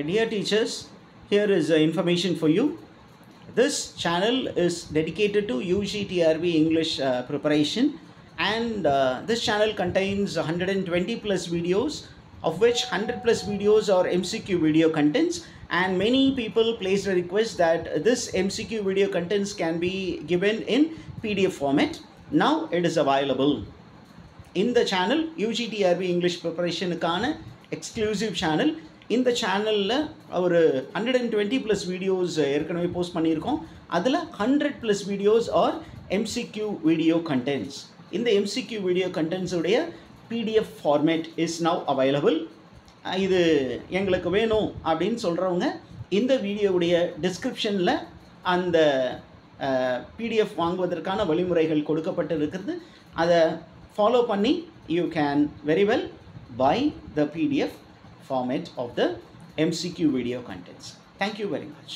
Dear teachers, here is information for you. This channel is dedicated to UGTRB English preparation, and this channel contains 120 plus videos, of which 100 plus videos are MCQ video contents, and many people placed a request that this MCQ video contents can be given in PDF format. Now it is available. In the channel UGTRB English preparation exclusive channel. இந்த சேனலில் ஒரு 120 plus videos ஏற்கனவே post பண்ணியிருக்கோம். அதில் 100 plus videos are MCQ video contents. இந்த MCQ video கண்டென்ட்ஸுடைய PDF format is now available. இது எங்களுக்கு வேணும் அப்படின்னு சொல்கிறவங்க இந்த வீடியோவுடைய டிஸ்கிரிப்ஷனில் அந்த பிடிஎஃப் வாங்குவதற்கான வழிமுறைகள் கொடுக்கப்பட்டு இருக்கிறது. அதை ஃபாலோ பண்ணி you can very well by the PDF format of the MCQ video contents. Thank you very much.